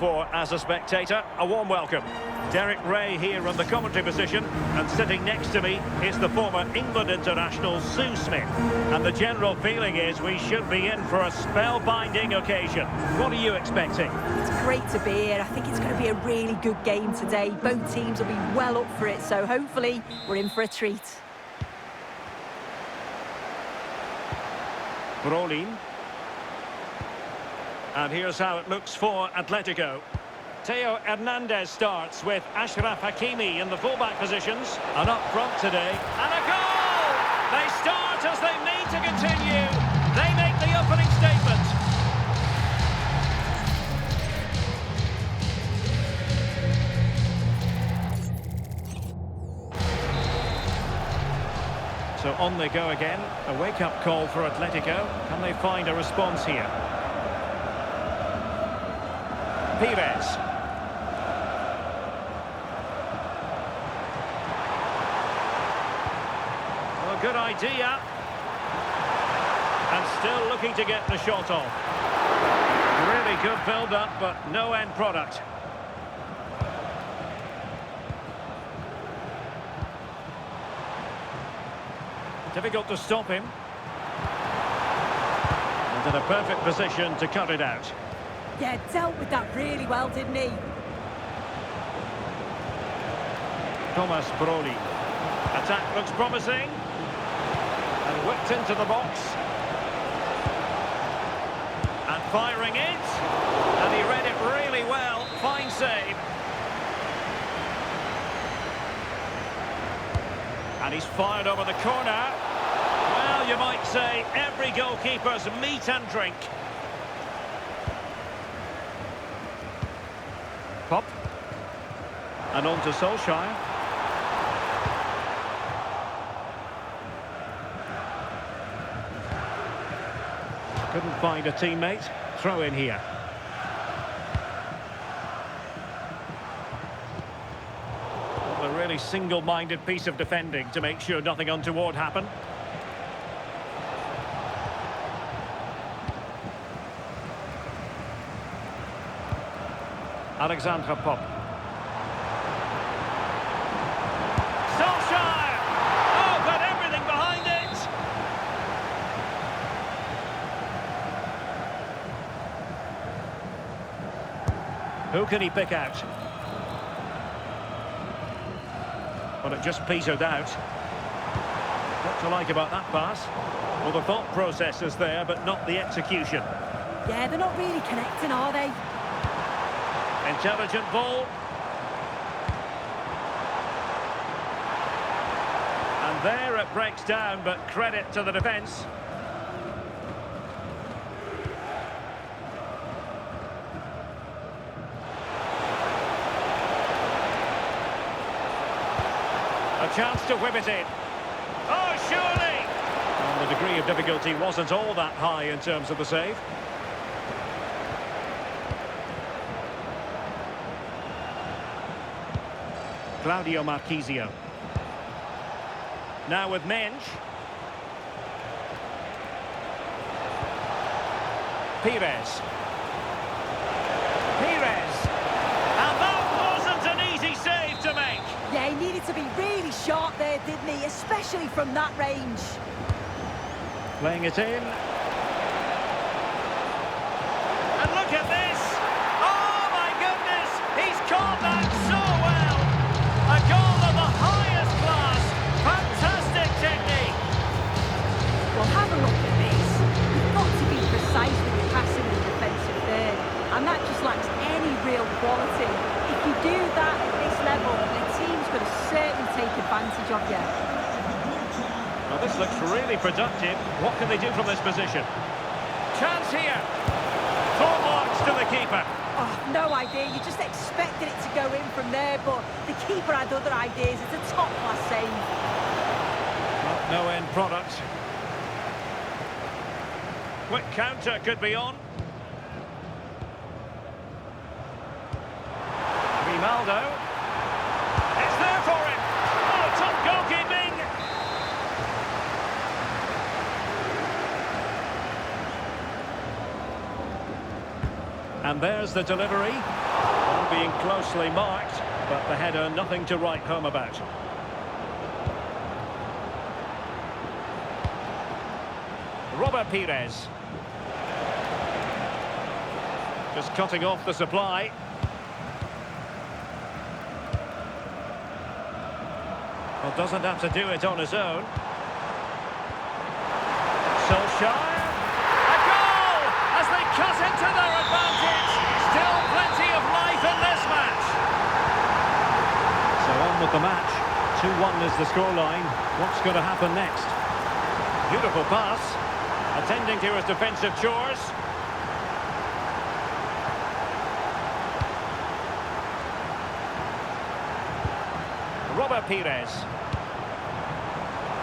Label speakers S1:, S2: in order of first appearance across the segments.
S1: For as a spectator, a warm welcome. Derek Ray here on the commentary position, and sitting next to me is the former England international Sue Smith. And the general feeling is we should be in for a spellbinding occasion. What are you expecting?
S2: It's great to be here. I think it's going to be a really good game today. Both teams will be well up for it, so hopefully we're in for a treat.
S1: Brolin. And here's how it looks for Atletico. Theo Hernandez starts with Ashraf Hakimi in the fullback positions. And up front today. And a goal! They start as they need to continue. They make the opening statement. So on they go again. A wake-up call for Atletico. Can they find a response here? Pires. Well, good idea. And still looking to get the shot off. Really good build-up, but no end product. Difficult to stop him. And in a perfect position to cut it out.
S2: Yeah, dealt with that really well, didn't he?
S1: Thomas Brolin. Attack looks promising. And whipped into the box. And firing it. And he read it really well. Fine save. And he's fired over the corner. Well, you might say every goalkeeper's meat and drink. Pop. And on to Solskjaer. Couldn't find a teammate. Throw in here. A really single-minded piece of defending to make sure nothing untoward happened. Alexandre Pop. Solskjaer! Oh, got everything behind it! Who can he pick out? Well, it just petered out. What to like about that pass? Well, the thought process is there, but not the execution.
S2: Yeah, they're not really connecting, are they?
S1: Intelligent ball. And there it breaks down, but credit to the defence. A chance to whip it in. Oh, surely! And the degree of difficulty wasn't all that high in terms of the save. Claudio Marchisio. Now with Mensch. Pires. Pires. And that wasn't an easy save to make.
S2: Yeah, he needed to be really sharp there, didn't he? Especially from that range.
S1: Playing it in. And look at this. Oh, my goodness. He's caught that so well. A goal of the highest class. Fantastic technique.
S2: Well, have a look at this. You've got to be precise with your passing in the defensive third. And that just lacks any real quality. If you do that at this level, the team's going to certainly take advantage of you.
S1: Well, this looks really productive. What can they do from this position? Chance here. Full marks to the keeper.
S2: Oh, no idea. You just expected it to go in from there, but the keeper had other ideas. It's a top-class save.
S1: Well, no end product. Quick counter could be on. Grimaldo. It's there for him. Oh, top goalkeeping. And there's the delivery. being closely marked, but the header nothing to write home about. Robert Pires. Just cutting off the supply. Well, doesn't have to do it on his own. Solskjaer. A goal! As they cut into their advantage. Still plenty of life in this match. So on with the match. 2-1 is the scoreline. What's going to happen next? Beautiful pass. Attending to his defensive chores. Robert Pires.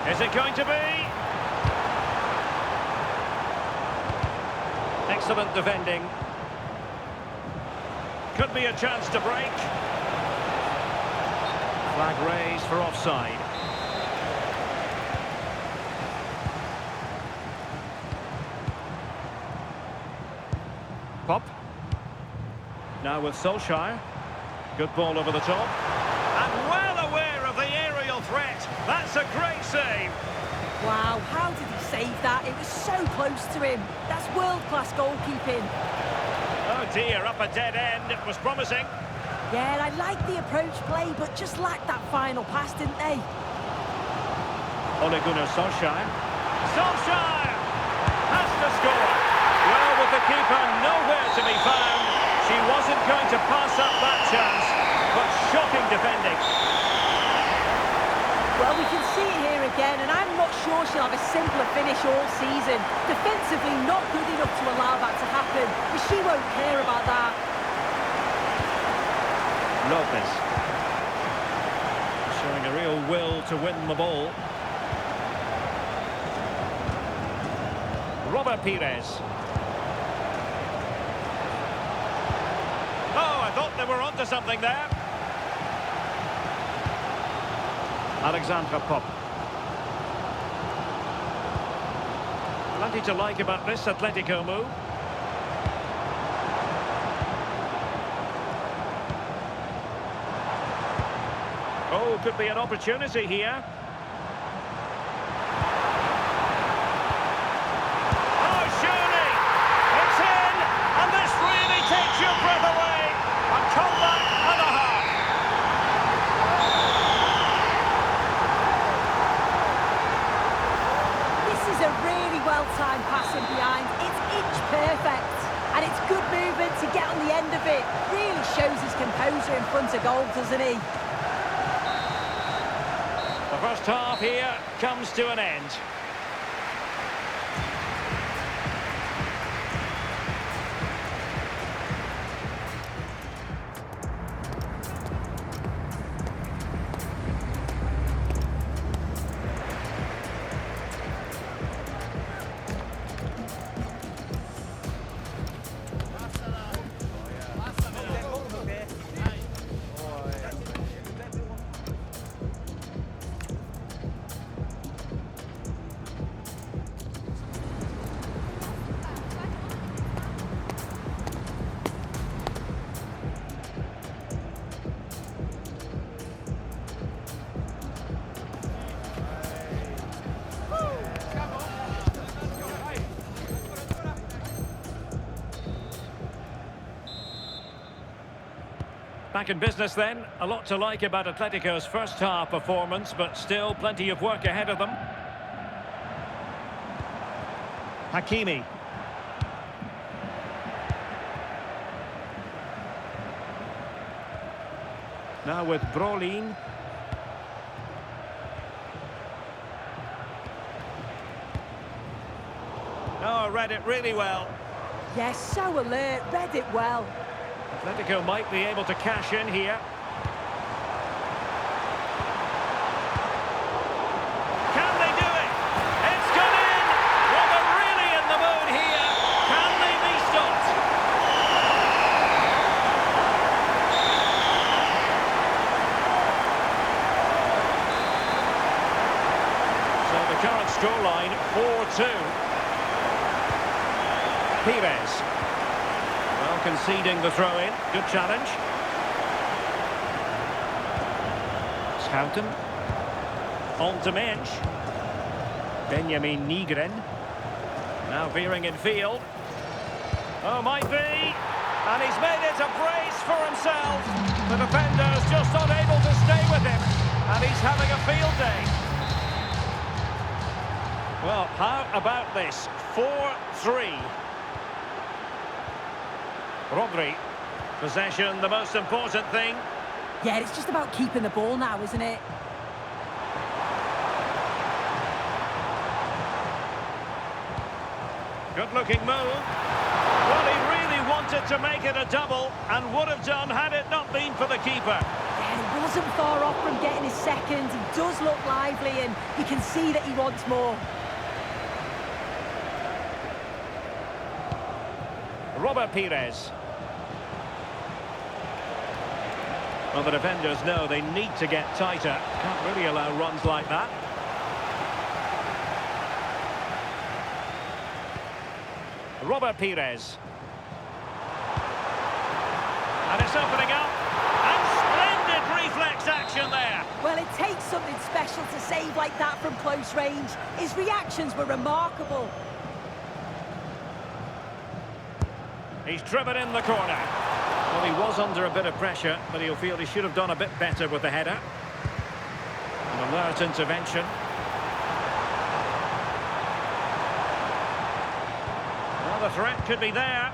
S1: Is it going to be? Excellent defending. Could be a chance to break. Flag raised for offside. Pop. Now with Solskjaer. Good ball over the top. And well aware of the aerial threat. That's a great save.
S2: Wow, how did he save that? It was so close to him. That's world-class goalkeeping.
S1: Oh dear, up a dead end. It was promising.
S2: Yeah, I liked the approach play, but just lacked that final pass, didn't they?
S1: Ole Gunnar Solskjaer. Solskjaer has to score. Well, with the keeper nowhere to be found, she wasn't going to pass up that chance, but shocking defending.
S2: Well, we can see it here again, and I'm not sure she'll have a simpler finish all season. Defensively, not good enough to allow that to happen, but she won't care about that.
S1: Lopez. Showing a real will to win the ball. Robert Pires. Oh, I thought they were onto something there. Alexandra Pop. Plenty to like about this Atletico move. Oh, could be an opportunity here. Oh, surely! It's in! And this really takes your breath away! A comeback and a half!
S2: This is a really well-timed passing behind. It's inch perfect. And it's good movement to get on the end of it. Really shows his composure in front of goal, doesn't he?
S1: The first half here comes to an end. Back in business then. A lot to like about Atletico's first half performance, but still plenty of work ahead of them. Hakimi. Now with Brolin. Oh, read it really well.
S2: Yes, so alert, read it well.
S1: Atletico might be able to cash in here. Can they do it? It's gone in! Well, they're really in the mood here. Can they be stopped? So the current scoreline, 4-2. Pires. Well, conceding the throw-in. Good challenge. Schouten. On to Mensch. Benjamin Nygren. Now veering in field. Oh, might be. And he's made it a brace for himself. The defender's just unable to stay with him. And he's having a field day. Well, how about this? 4-3. Rodri. Possession, the most important thing.
S2: Yeah, it's just about keeping the ball now, isn't it?
S1: Good-looking move. Well, he really wanted to make it a double and would have done had it not been for the keeper.
S2: Yeah, he wasn't far off from getting his second. He does look lively and you can see that he wants more.
S1: Robert Pires. Well, the defenders know they need to get tighter. Can't really allow runs like that. Robert Pires. And it's opening up. And splendid reflex action there.
S2: Well, it takes something special to save like that from close range. His reactions were remarkable.
S1: He's driven in the corner. Well, he was under a bit of pressure, but he'll feel he should have done a bit better with the header. An alert intervention. Well, the threat could be there.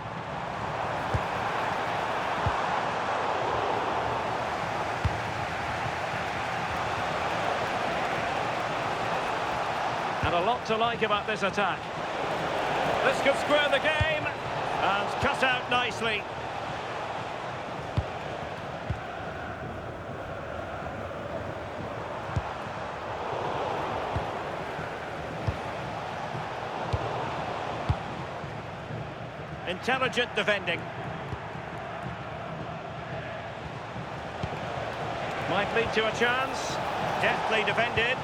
S1: And a lot to like about this attack. This could square the game. And cut out nicely. Intelligent defending. Might lead to a chance. Deftly defended.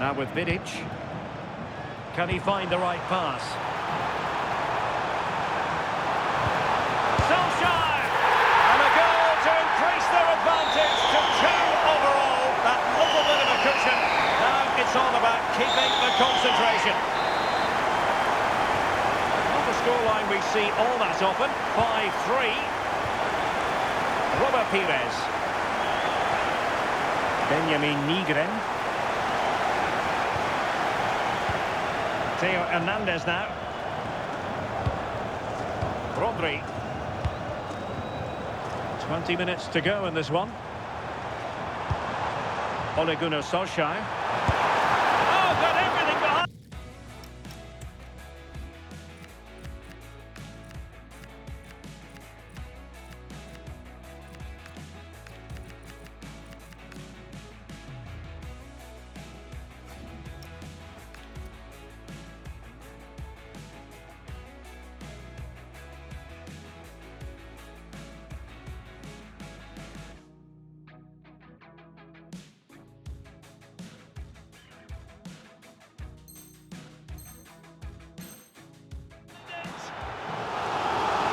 S1: Now with Vidic. Can he find the right pass? Solskjaer! And a goal to increase their advantage to 2 overall. That little bit of a cushion. Now it's all about keeping the concentration. On the scoreline we see all that often. 5-3. Robert Pires. Benjamin Nygren. Theo Hernandez now. Rodri. 20 minutes to go in this one. Ole Gunnar Solskjaer. Oh, got everything behind.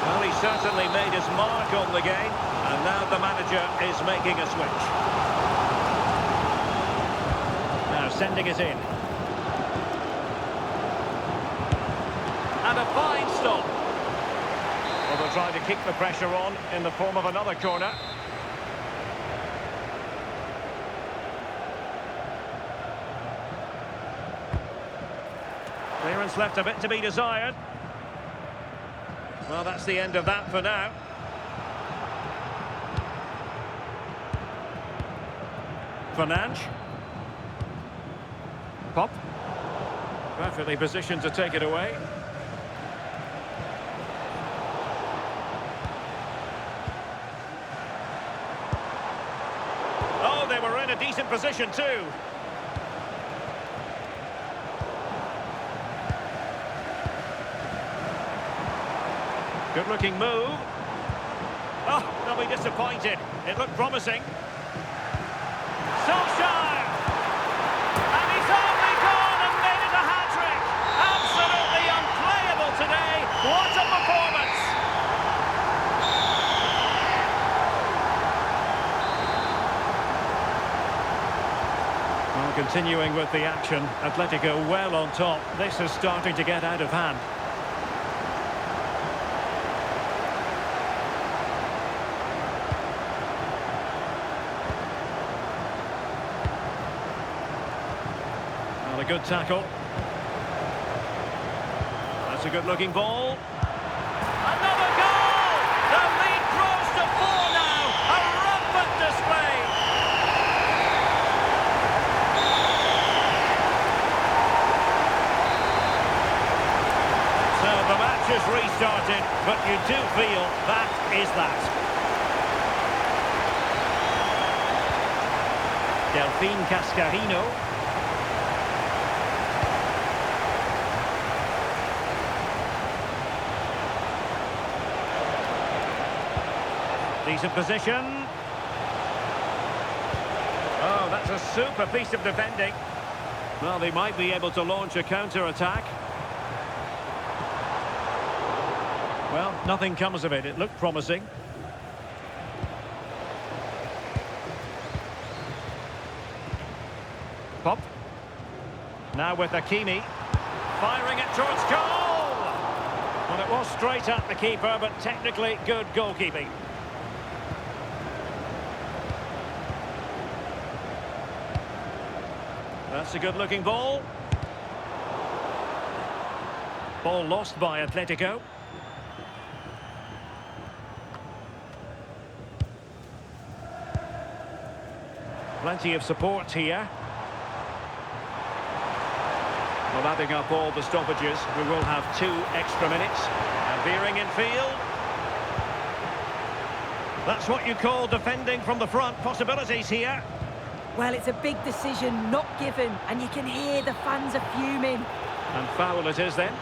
S1: Well, he certainly made his mark on the game, and now the manager is making a switch. Now sending it in. And a fine stop. Well, they'll try to keep the pressure on in the form of another corner. Clearance left a bit to be desired. Well, that's the end of that for now. Fernandes. Pop. Perfectly positioned to take it away. Oh, they were in a decent position too. Good-looking move. Oh, they'll be disappointed. It looked promising. Solskjaer! And he's only gone and made it a hat-trick. Absolutely unplayable today. Continuing with the action, Atletico well on top. This is starting to get out of hand. Well, a good tackle. That's a good-looking ball. Another goal! The lead grows to 4 now. A rampant display. So the match is restarted, but you do feel that is that. Delphine Cascarino. Decent position. Oh, that's a super piece of defending. Well, they might be able to launch a counter-attack. Well, nothing comes of it. It looked promising. Pop. Now with Hakimi. Firing it towards goal! Well, it was straight at the keeper, but technically good goalkeeping. That's a good-looking ball. Ball lost by Atletico. Plenty of support here. Well, adding up all the stoppages, we will have 2 extra minutes. And veering in field. That's what you call defending from the front. Possibilities here.
S2: Well, it's a big decision, not given, and you can hear the fans are fuming.
S1: And foul it is then.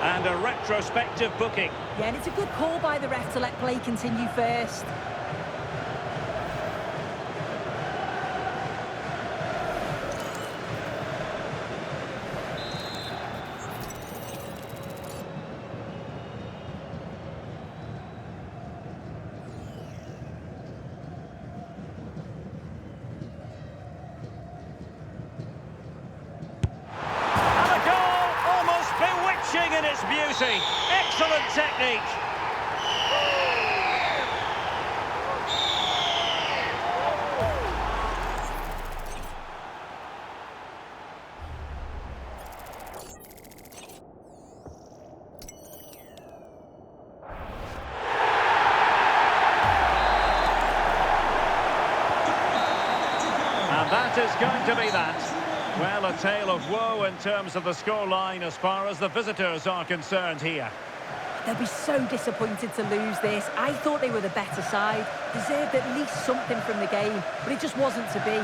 S1: And a retrospective booking.
S2: Yeah, and it's a good call by the ref to let play continue first.
S1: In its beauty. Excellent technique. And that is going to be that. Well, a tale of woe in terms of the scoreline as far as the visitors are concerned here.
S2: They'll be so disappointed to lose this. I thought they were the better side. Deserved at least something from the game, but it just wasn't to be.